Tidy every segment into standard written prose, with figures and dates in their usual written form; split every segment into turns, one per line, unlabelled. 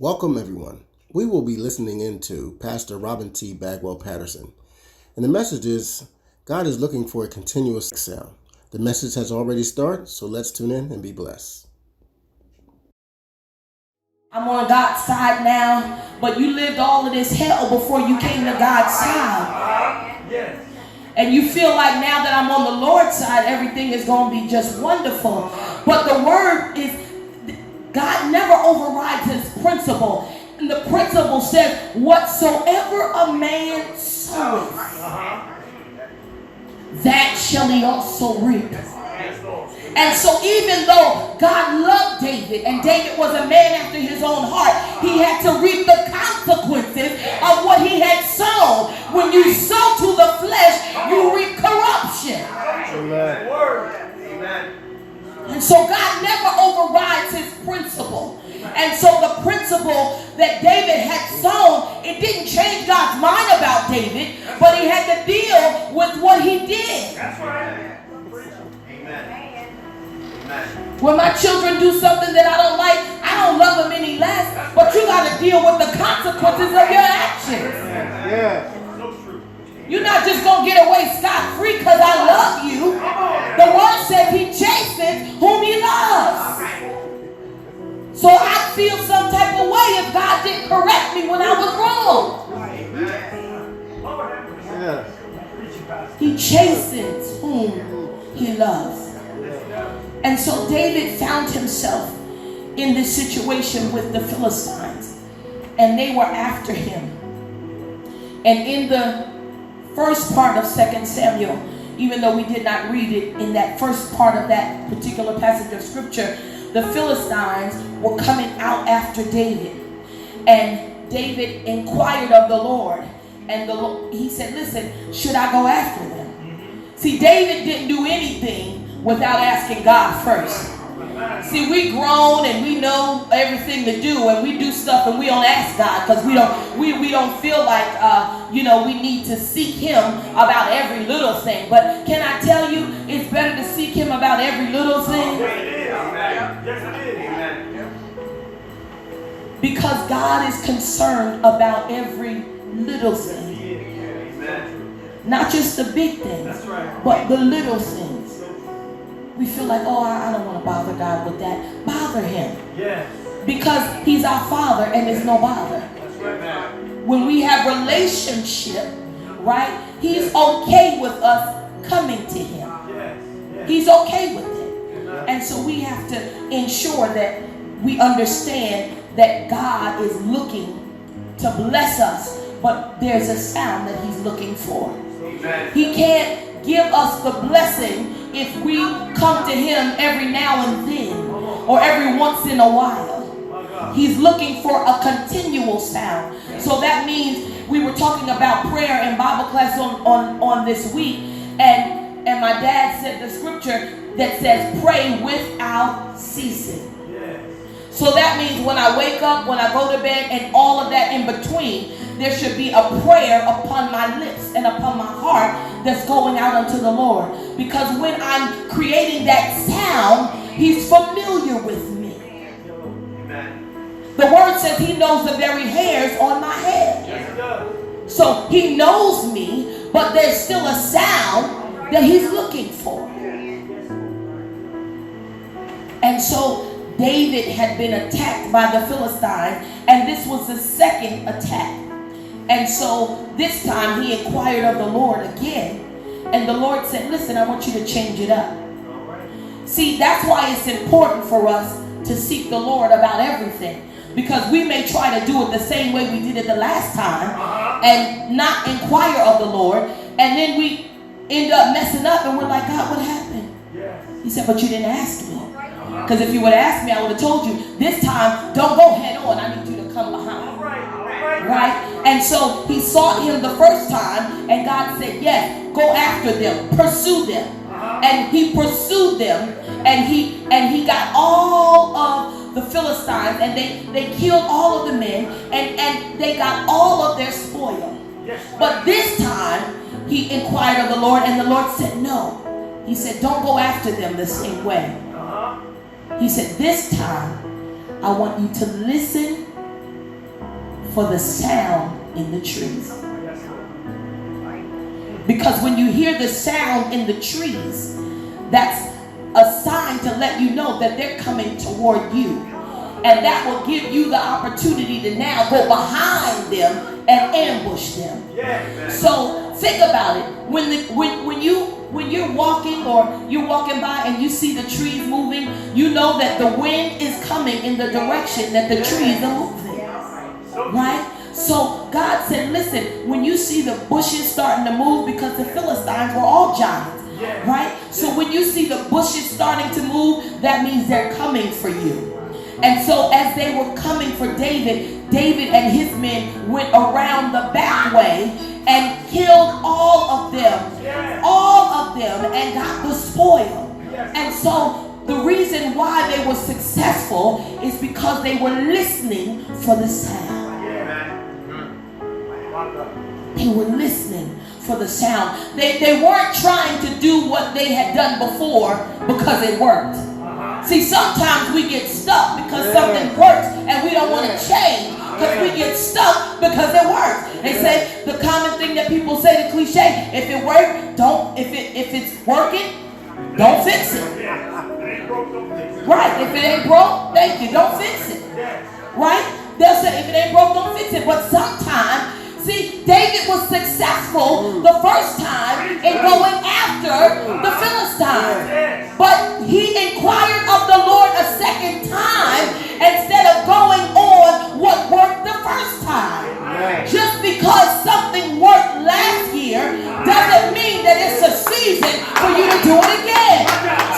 Welcome, everyone. We will be listening into Pastor Robin T Bagwell Patterson. And the message is, God is looking for a continuous sound. The message has already started, so let's tune in and be blessed.
I'm on God's side now, but you lived all of this hell before you came to God's side. Yes. And you feel like now that I'm on the Lord's side, everything is going to be just wonderful. But the word is, God never overrides his principle. And the principle says, whatsoever a man soweth, that shall he also reap. And so even though God loved David, and David was a man after his own heart, he had to reap the consequences of what he had sown. When you sow to the flesh, you reap corruption. Amen. And so God never overrides his principle. And so the principle that David had sown, it didn't change God's mind about David, but he had to deal with what he did. That's right. Amen. When my children do something that I don't like, I don't love them any less, but you got to deal with the consequences of your actions. Yeah. You're not just going to get away scot-free because I love you. The word says he chastens whom he loves. So I feel some type of way if God didn't correct me when I was wrong. He chastens whom he loves. And so David found himself in this situation with the Philistines, and they were after him. And in the first part of 2 Samuel, even though we did not read it in that first part of that particular passage of scripture, the Philistines were coming out after David. And David inquired of the Lord, and he said, listen, should I go after them? See, David didn't do anything without asking God first. See, we grown and we know everything to do, and we do stuff and we don't ask God because we don't feel like we need to seek him about every little thing. But can I tell you, it's better to seek him about every little thing? Because God is concerned about every little thing. Not just the big things, but the little things. We feel like, I don't want to bother God with that. Bother him. Yes. Because he's our Father and there's no bother. That's right. When we have relationship, right, he's okay with us coming to him. Yes. He's okay with it. And so we have to ensure that we understand that God is looking to bless us, but there's a sound that he's looking for. Amen. He can't give us the blessing if we come to him every now and then or every once in a while. He's looking for a continual sound. So that means we were talking about prayer in Bible class on this week, and my dad said the scripture that says pray without ceasing. So that means when I wake up, when I go to bed, and all of that in between, there should be a prayer upon my lips and upon my heart that's going out unto the Lord. Because when I'm creating that sound, he's familiar with me. The word says he knows the very hairs on my head. So he knows me, but there's still a sound that he's looking for. And so David had been attacked by the Philistines, and this was the second attack. And so this time he inquired of the Lord again, and the Lord said, listen, I want you to change it up. See, that's why it's important for us to seek the Lord about everything, because we may try to do it the same way we did it the last time and not inquire of the Lord, and then we end up messing up and we're like, God, what happened? He said, but you didn't ask me. Because if you would have asked me, I would have told you, this time, don't go head on. I need you to come behind. Right? And so he sought him the first time, and God said, yes, go after them, pursue them. And he pursued them, and he got all of the Philistines, and they killed all of the men, and they got all of their spoil. But this time, he inquired of the Lord, and the Lord said, no. He said, don't go after them the same way. He said, this time, I want you to listen for the sound in the trees. Because when you hear the sound in the trees, that's a sign to let you know that they're coming toward you. And that will give you the opportunity to now go behind them and ambush them. So think about it. When you're walking or you're walking by and you see the trees moving, you know that the wind is coming in the direction that the trees are moving. Right? So God said, listen, when you see the bushes starting to move, because the Philistines were all giants. Right? So when you see the bushes starting to move, that means they're coming for you. And so as they were coming for David, David and his men went around the back way and killed all of them, and got the spoil. And so the reason why they were successful is because they were listening for the sound. They were listening for the sound. They weren't trying to do what they had done before because it worked. See, sometimes we get stuck because something works and we don't want to change because we get stuck because it works. They say the common thing that people say, the cliche, if it works, don't. If it's working, don't fix it. Right? If it ain't broke, thank you. Don't fix it. Right? They'll say if it ain't broke, don't fix it. But sometimes, see, David was successful the first time in going after the Philistines. But he inquired of the Lord a second time instead of going on what worked the first time. Just because something worked last year doesn't mean that it's a season for you to do it again.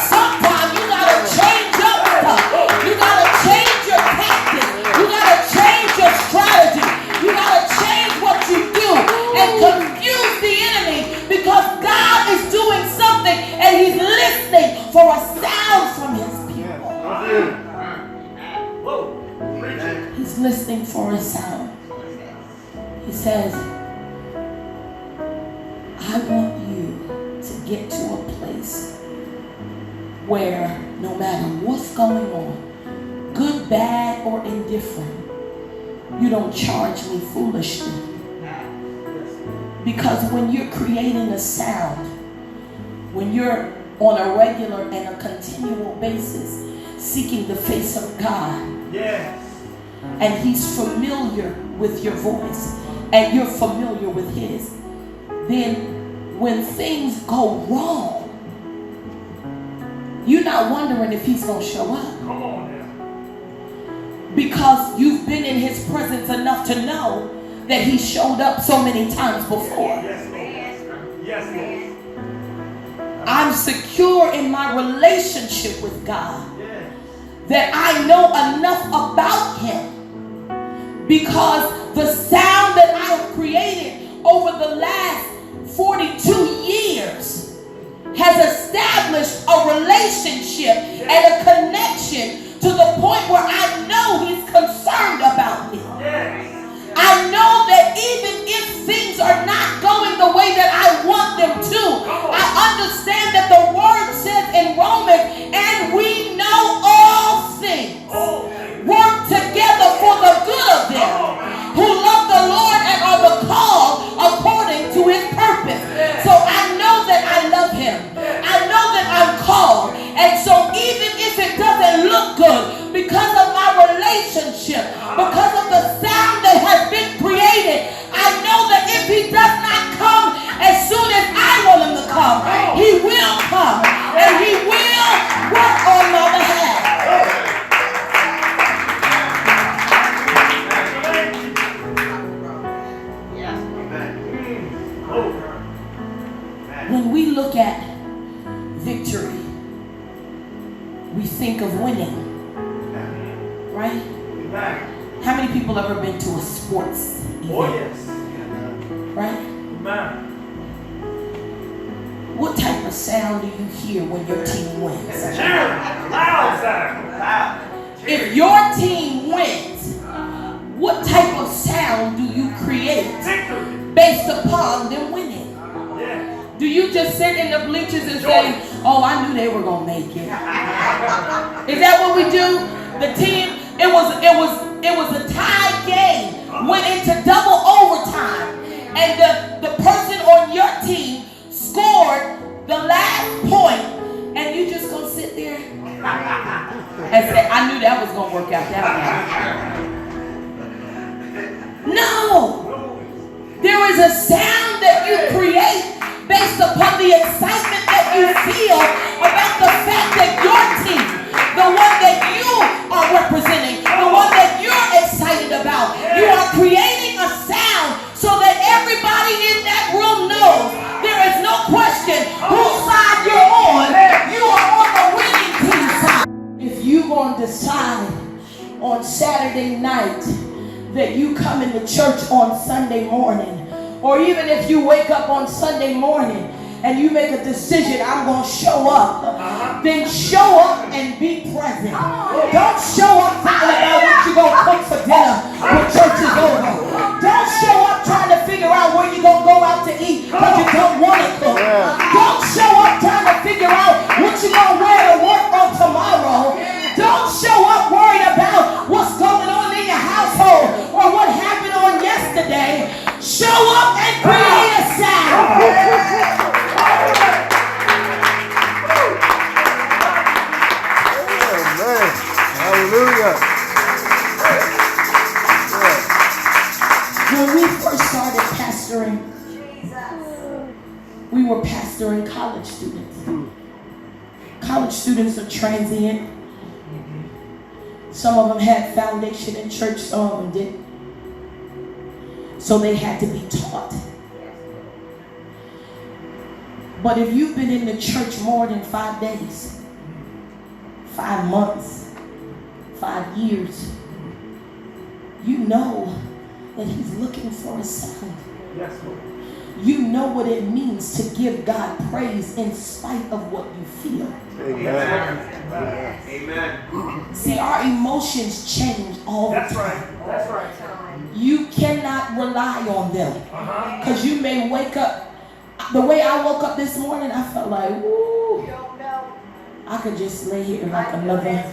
Sometimes you got to change up stuff. You got to change your tactics. You got to change your strategy. You got to change what you do and confuse the enemy, because God is doing something and he's listening for a sound from his people. He's listening for a sound. He says, I want you to get to a place where no matter what's going on, good, bad, or indifferent, you don't charge me foolishly. Because when you're creating a sound, when you're on a regular and a continual basis seeking the face of God, and he's familiar with your voice and you're familiar with his, then when things go wrong, you're not wondering if he's going to show up.
Come on now.
Because you've been in his presence enough to know that he showed up so many times before.
Yes, Lord. Yes, Lord.
I'm secure in my relationship with God that I know enough about him, because the sound that I have created over the last 42 years has established a relationship and a connection to the point where I know he's concerned about me. I know that even if things are not going the way that I want them to, I understand that the word says in Romans, and we know all things work together for the good of them who love the Lord and are the called according to his purpose. So I know that I love him. I know that I'm called. And so even if it doesn't look good, because of my relationship, because of the sound that has been created, I know that if he does not come as soon as I want him to come, he will come and he will work on my behalf. When we look at victory, we think of winning, right? How many people ever been to a sports event?
Oh, yes.
Right?
Amen.
What type of sound do you hear when your team wins?
Cheer. Loud sound.
If your team wins, what type of sound do you create
Victory.
based upon them winning?
Yeah.
Do you just sit in the bleachers and say, oh, I knew they were going to make it? Is that what we do? The team, it was a tie game. went into double overtime, and the person on your team scored the last point, and you just gonna sit there and say, I knew that was gonna work out that way. No! There is a sound that you create based upon the excitement that you feel about the fact that your team, the one that you are representing, the one that you're excited about, you are creating a sound so that everybody in that room knows there is no question whose side you're on. You are on the winning team side. If you're going to decide on Saturday night that you come into church on Sunday morning, or even if you wake up on Sunday morning and you make a decision, I'm going to show up, then show up and be present. Don't show up thinking about what you're going to cook for dinner when church is over. Don't show up trying to figure out where you're going to go out to eat because you don't want to cook. Don't show up trying to figure out what you're going to wear to work on tomorrow. Don't show up worried about what's going on in your household or what happened on yesterday. Show up and create a sound.
Amen. Hallelujah.
When we first started pastoring, we were pastoring college students. College students are transient. Some of them had foundation in church, some of them didn't. So they had to be taught. But if you've been in the church more than 5 days, 5 months, 5 years, you know that he's looking for a sound.
Yes, Lord.
You know what it means to give God praise in spite of what you feel.
Amen.
Amen.
See, our emotions change all the time.
That's right. That's right.
You cannot rely on them. Because you may wake up. The way I woke up this morning, I felt like, woo, I could just lay here like another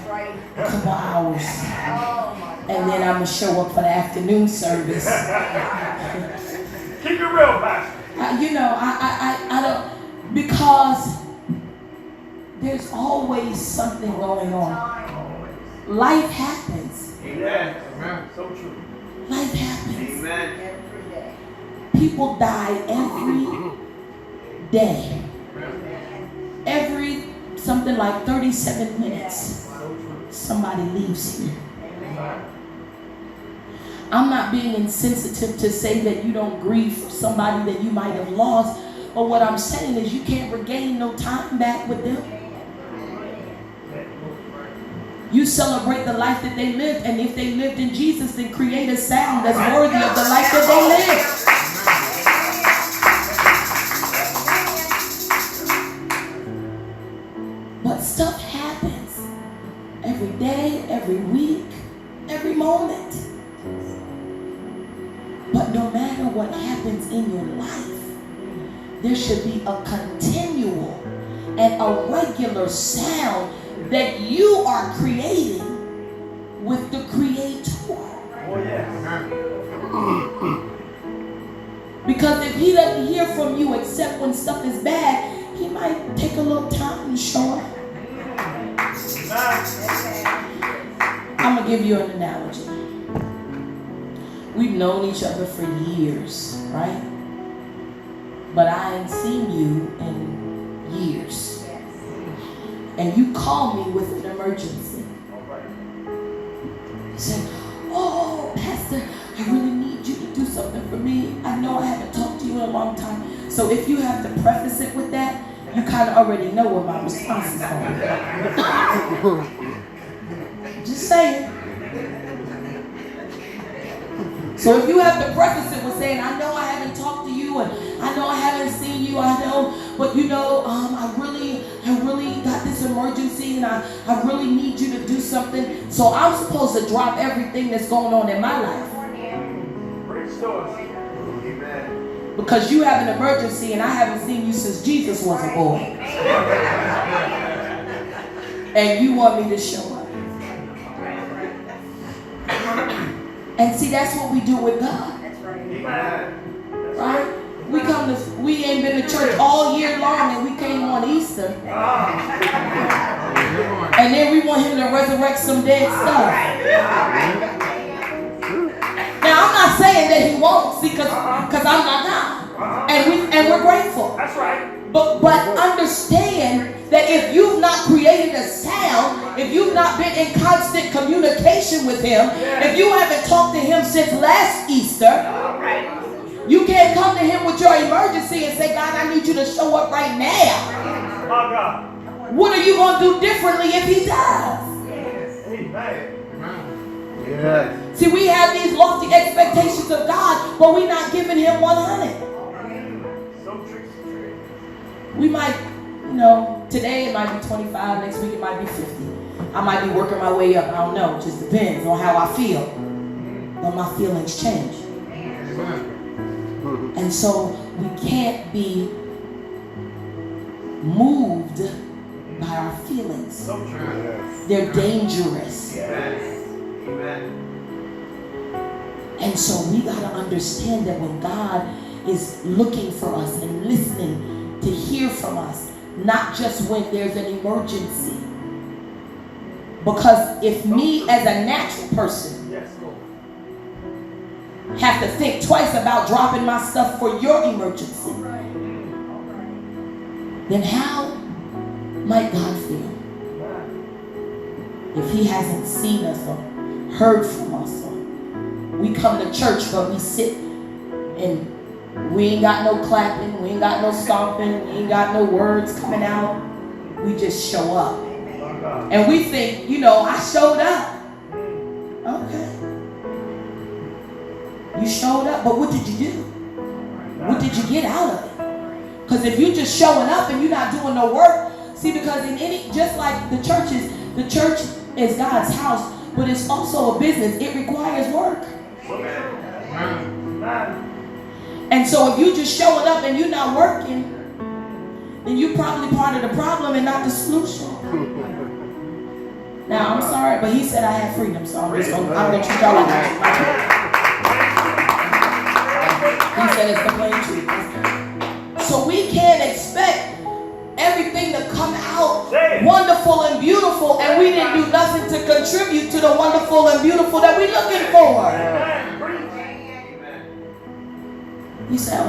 couple hours. And then I'm going to show up for the afternoon service.
Keep it real, Pastor.
I don't, because there's always something going on. Life happens.
Amen. Amen. So true.
Life happens.
Amen.
People die every day. Every something like 37 minutes, somebody leaves here. I'm not being insensitive to say that you don't grieve for somebody that you might have lost, but what I'm saying is you can't regain no time back with them. You celebrate the life that they lived, and if they lived in Jesus, then create a sound that's worthy of the life that they lived. But stuff happens every day, every week, every moment. But no matter what happens in your life, there should be a continual and a regular sound that you are creating with the Creator.
Oh, yes.
Because if he doesn't hear from you except when stuff is bad, he might take a little time to show up. I'm going to give you an analogy. We've known each other for years, right? But I ain't seen you in years. And you call me with an emergency. You say, oh, Pastor, I really need you to do something for me. I know I haven't talked to you in a long time. So if you have to preface it with that, you kind of already know what my response is going to be. Just saying. So if you have to preface it with saying, I know I haven't talked to you, and I know I haven't seen you, I know, but I really got this emergency, and I really need you to do something. So I'm supposed to drop everything that's going on in my life. Because you have an emergency, and I haven't seen you since Jesus was a boy. And you want me to show up. And see, that's what we do with God.
That's right. Amen.
Right? We ain't been to church all year long and we came on Easter. And then we want him to resurrect some dead stuff. Now I'm not saying that he won't, see, because I'm not God. And we're grateful.
That's right.
But understand that if you've not created a sound, if you've not been in constant communication with him, if you haven't talked to him since last Easter, you can't come to him with your emergency and say, God, I need you to show up right now.
My God.
What are you going to do differently if he does?
Amen.
Yes.
See, we have these lofty expectations of God, but we're not giving him 100.
So true.
We might, today it might be 25, next week it might be 50. I might be working my way up. I don't know. It just depends on how I feel. But my feelings change. And so we can't be moved by our feelings.
So true.
They're dangerous.
Yes. Amen.
And so we got to understand that when God is looking for us and listening to hear from us, not just when there's an emergency. Because if me as a natural person have to think twice about dropping my stuff for your emergency, then how might God feel if he hasn't seen us or heard from us? Or we come to church but we sit and we ain't got no clapping, we ain't got no stomping, we ain't got no words coming out. We just show up. And we think, I showed up. Okay. You showed up, but what did you do? What did you get out of it? Because if you're just showing up and you're not doing no work, see, because just like the church is God's house, but it's also a business. It requires work. And so if you're just showing up and you're not working, then you're probably part of the problem and not the solution. Now, I'm sorry, but he said I have freedom, so I'm going to treat y'all like that. He said it's the plain truth. So we can't expect everything to come out wonderful and beautiful, and we didn't do nothing to contribute to the wonderful and beautiful that we're looking for. You said,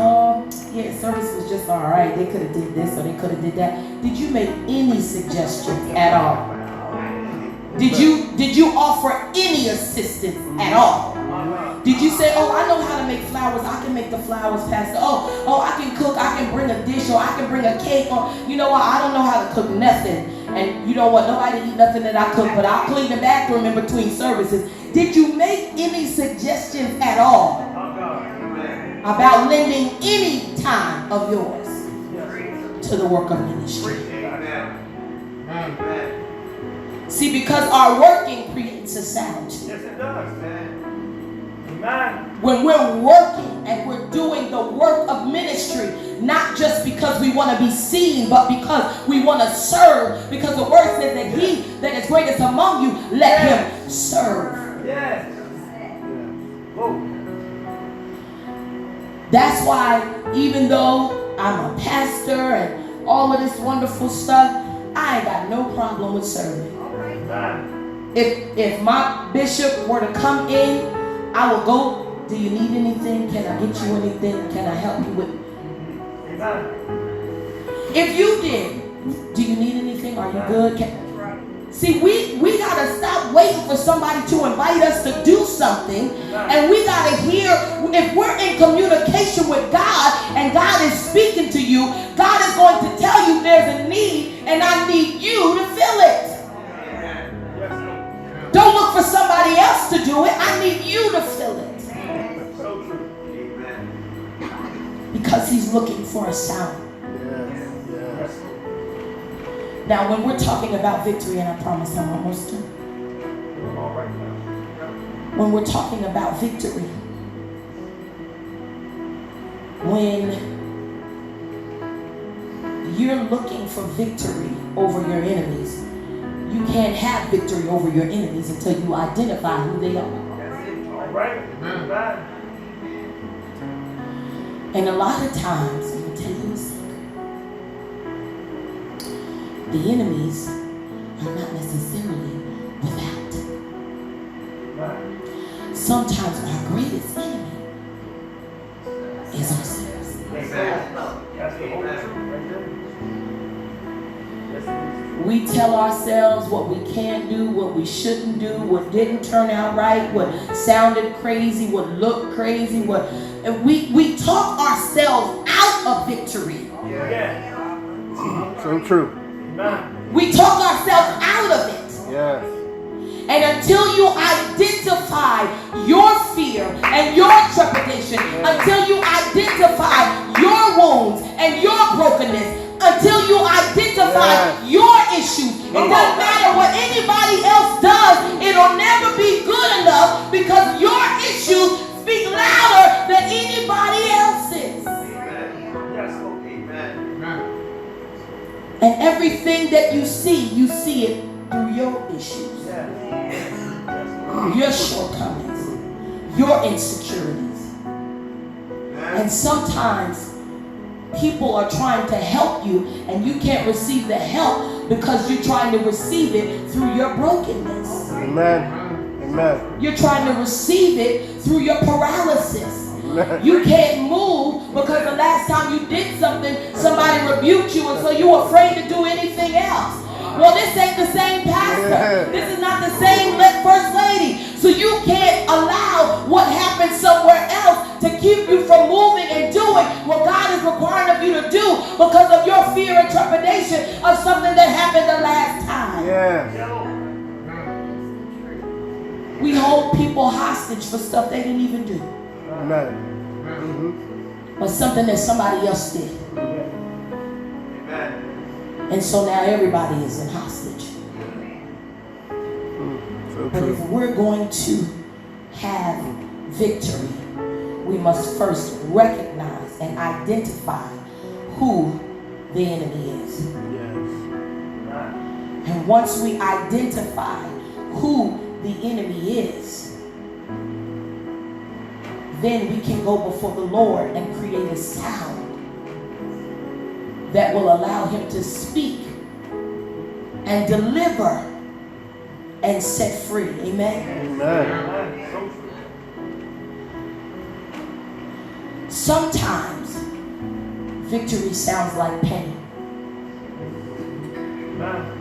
service was just all right. They could have did this or they could have did that. Did you make any suggestions at all? Did you offer any assistance at all? Did you say, I know how to make flowers. I can make the flowers, Pastor. I can cook. I can bring a dish, or I can bring a cake. Or you know what? I don't know how to cook nothing. And you know what? Nobody eat nothing that I cook, but I'll clean the bathroom in between services. Did you make any suggestions at all about lending any time of yours to the work of ministry? See, because our working creates a sound.
Yes, it does, man. Amen.
When we're working and we're doing the work of ministry, not just because we want to be seen, but because we want to serve. Because the word says that he that is greatest among you, let him serve.
Yes. Whoa.
That's why even though I'm a pastor and all of this wonderful stuff, I ain't got no problem with serving. If my bishop were to come in, I will go, do you need anything? Can I get you anything? Can I help you with? If you did, do you need anything? Are you good? See, we got to stop waiting for somebody to invite us to do something. And we got to hear, if we're in communication with God and God is speaking to you, God is going to tell you there's a need and I need you to fill it. Don't look for somebody else to do it. I need you to fill it.
So true.
Because he's looking for a sound.
Yes.
Now, when we're talking about victory, and I promise I'm almost done.
All right now.
When we're talking about victory, when you're looking for victory over your enemies, you can't have victory over your enemies until you identify who they are.
right. Amen.
And a lot of times, I'm going to tell you a secret, the enemies are not necessarily without.
Right.
Sometimes our greatest enemy is ourselves.
Amen. That's the whole truth right there. Yes, it is.
We tell ourselves what we can't do, what we shouldn't do, what didn't turn out right, what sounded crazy, what looked crazy, and we talk ourselves out of victory.
Yeah.
So true.
Amen.
We talk ourselves out of it.
Yes.
And until you identify your fear and your trepidation, until you identify your wounds and your brokenness, until you identify your issues, it doesn't matter what anybody else does, it'll never be good enough because your issues speak louder than anybody else's.
Yes, Lord. Amen.
And everything that you see it through your issues.
Yes.
Your shortcomings, your insecurities. And sometimes people are trying to help you and you can't receive the help because you're trying to receive it through your brokenness.
Amen. Amen.
You're trying to receive it through your paralysis.
Amen.
You can't move because the last time you did something, somebody rebuked you and so you were afraid to do anything else. Well, this ain't the same pastor. This is not the same first lady. So you can't allow what happened somewhere else to keep you from moving and doing what God is requiring of you to do because of your fear and trepidation of something that happened the last time.
Yes.
We hold people hostage for stuff they didn't even do.
Amen.
But something that somebody else did.
Amen.
And so now everybody is in hostage.
So
But if
true.
we're going to have victory, we must first recognize and identify who the enemy is.
Yes.
And once we identify who the enemy is, then we can go before the Lord and create a sound that will allow him to speak and deliver and set free. Amen.
Amen.
Sometimes victory sounds like pain.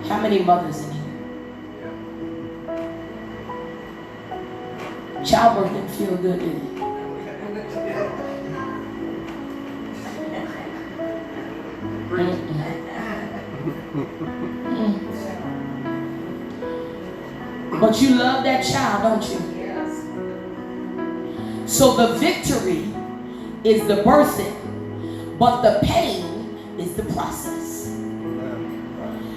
How many mothers in here? Childbirth didn't feel good, did it? But you love that child, don't you? Yes. So the victory is the birthing, but the pain is the process.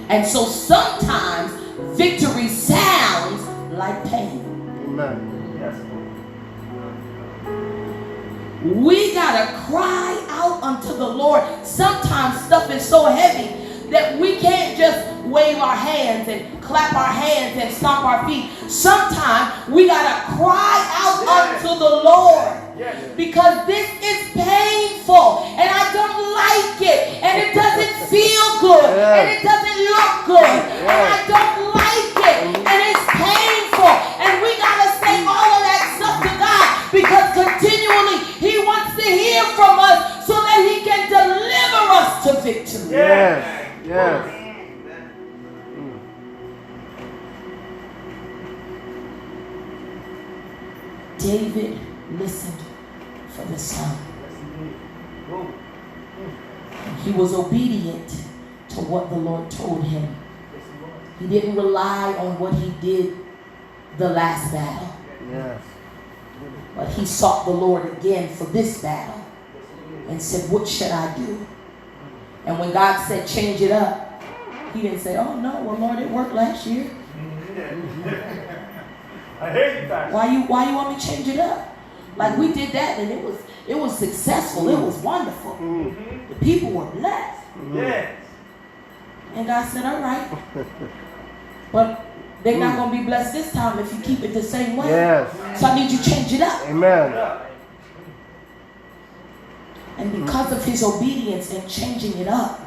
And so sometimes victory sounds like pain.
Amen.
We gotta cry out unto the Lord. Sometimes stuff is so heavy that we can't just wave our hands and clap our hands and stomp our feet. Sometimes we gotta cry out unto the Lord because this is painful and I don't like it and it doesn't feel good and it doesn't look good and I don't like it and it's painful and we gotta say all of that stuff to God because continually He wants to hear from us so that He can deliver us to victory.
Yes. Yes.
David listened for the sound. He was obedient to what the Lord told him. He didn't rely on what he did the last battle.
Yes.
But he sought the Lord again for this battle and said, what should I do? And when God said, change it up, he didn't say, oh no, well Lord, it worked last year.
I hear you guys.
Why you want me to change it up? Like we did that and it was successful. It was wonderful. The people were blessed.
Yes.
And God said, all right. But They're not going to be blessed this time if you keep it the same way.
Yes.
So I need you to change it up.
Amen.
And because of his obedience and changing it up,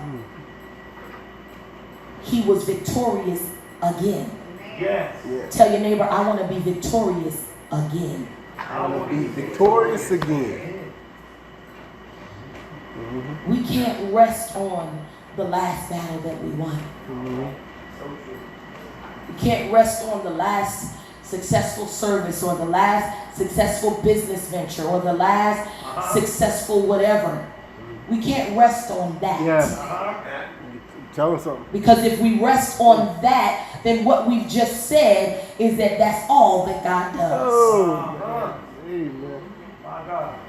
he was victorious again.
Yes.
Tell your neighbor, I want to be victorious again.
I want to be victorious again.
We can't rest on the last battle that we won. We can't rest on the last successful service or the last successful business venture or the last successful whatever. We can't rest on that.
Yes. Tell us something.
Because if we rest on that, then what we've just said is that that's all that God does.
Oh. Amen. My God.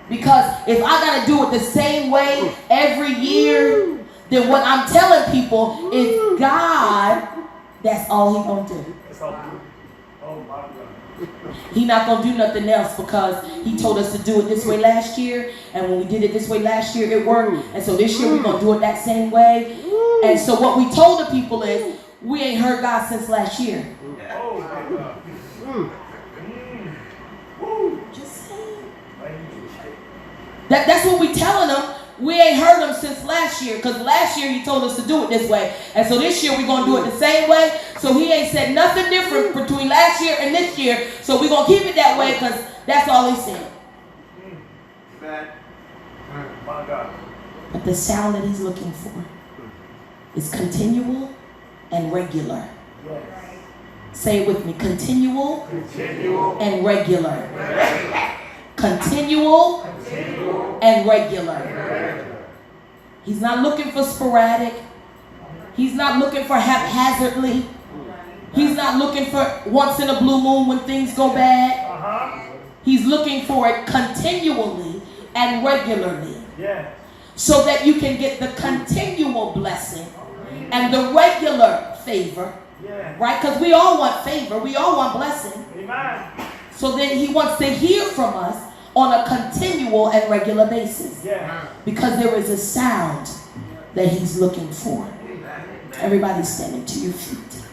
Because if I got to do it the same way every year, then what I'm telling people is God, that's all He's going to do.
Oh my God.
He's not going to do nothing else because He told us to do it this way last year. And when we did it this way last year, it worked. And so this year we're going to do it that same way. And so what we told the people is, we ain't heard God since last year.
Oh my God.
Just saying. That's what we telling them. We ain't heard him since last year, because last year he told us to do it this way. And so this year we're going to do it the same way. So he ain't said nothing different between last year and this year. So we're going to keep it that way because that's all he said.
My God.
But the sound that he's looking for is continual and regular.
Yes.
Say it with me. Continual and regular. Continual and regular. He's not looking for sporadic. He's not looking for haphazardly. He's not looking for once in a blue moon when things go bad. He's looking for it continually and regularly. So that you can get the continual blessing and the regular favor. Right? Because we all want favor. We all want blessing.
Amen.
So then he wants to hear from us on a continual and regular basis. Because there is a sound that he's looking for. Everybody standing to your feet.